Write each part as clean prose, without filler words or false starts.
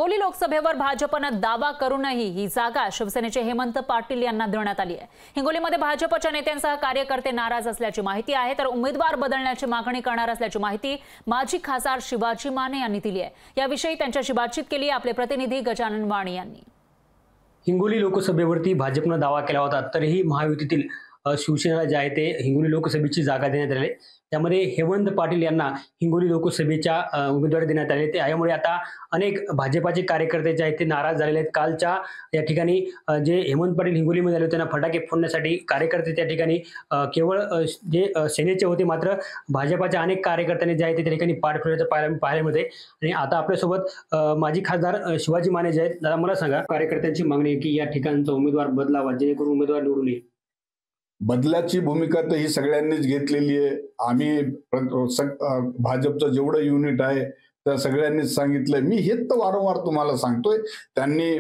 हिंगोली लोकसभेवर भाजपनं दावा करूनही ही जागा शिवसेनेचे हेमंत पाटील यांना देण्यात आली आहे। हिंगोलीमध्ये भाजपच्या नेत्यांसह कार्यकर्ते नाराज असल्याची माहिती आहे, तर उमेदवार बदलण्याची मागणी करणार असल्याची माहिती माजी खासदार शिवाजी माने यांनी दिली आहे। याविषयी त्यांच्याशी बातचीत केली आपले प्रतिनिधी गजानन वाणी यांनी। हिंगोली लोकसभेवरती भाजपनं दावा केला होता, तरीही महायुतीतील शिवसेनेला जे आहे ते हिंगोली लोकसभेची जागा देण्यात आली। त्यामध्ये हेमंत पाटील यांना हिंगोली लोकसभेच्या उमेदवारी देण्यात आले। त्यामुळे आता अनेक भाजपाचे कार्यकर्ते जे आहेत ते नाराज झालेले आहेत। कालच्या या ठिकाणी जे हेमंत पाटील हिंगोलीमध्ये आले होते, त्यांना फटाके फोडण्यासाठी कार्यकर्ते त्या ठिकाणी केवळ जे सेनेचे होते, मात्र भाजपाच्या अनेक कार्यकर्त्यांनी जे आहे ते त्या ठिकाणी पाठ फिरवण्याचं पाहायला मिळते। आणि आता आपल्यासोबत माजी खासदार शिवाजी माने जे आहेत। दादा, मला सांगा, कार्यकर्त्यांची मागणी आहे की या ठिकाणचा उमेदवार बदलावा जेणेकरून उमेदवार निवडून येईल। बदलाची भूमिका तर ही सगळ्यांनीच घेतलेली आहे। आम्ही भाजपचं जेवढं युनिट आहे त्या सगळ्यांनीच सांगितलंय। मी हेच तर वारंवार तुम्हाला सांगतोय, त्यांनी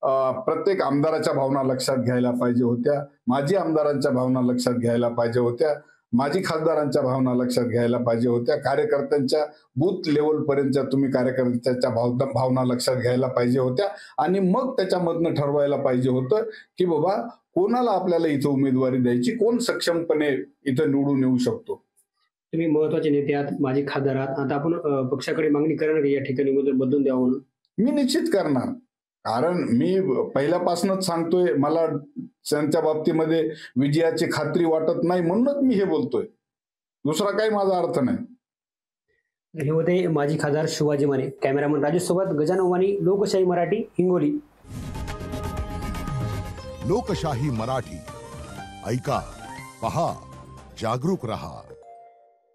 प्रत्येक आमदाराच्या भावना लक्षात घ्यायला पाहिजे होत्या, माजी आमदारांच्या भावना लक्षात घ्यायला पाहिजे होत्या, माजी खासदारांच्या भावना लक्षात घ्यायला पाहिजे होत्या, कार्यकर्त्यांच्या बूथ लेवल पर्यंत तुम्ही कार्यकर्त्यांच्या भावना लक्षात घ्यायला पाहिजे होत्या आणि मग त्याच्यामधनं ठरवायला पाहिजे होतं की बाबा कोणाला आपल्याला इथं उमेदवारी द्यायची, कोण सक्षमपणे इथं निवडून येऊ शकतो। तुम्ही महत्वाचे नेते आहात, माजी खासदार आहात, आता आपण पक्षाकडे मागणी करणार या ठिकाणी उमेदवार बदलून द्यावं म्हणून? मी निश्चित करणार, कारण मी पहिल्यापासूनच सांगतोय मला त्यांच्या बाबतीमध्ये विजयाची खात्री वाटत नाही, म्हणूनच मी हे बोलतोय, दुसरा काही माझा अर्थ नाही। हे होते माजी खासदार शिवाजी माने। कॅमेरामन राजेश सोबत गजानन वाणी, लोकशाही मराठी, हिंगोली। लोकशाही मराठी, ऐका, पहा, जागरूक रहा।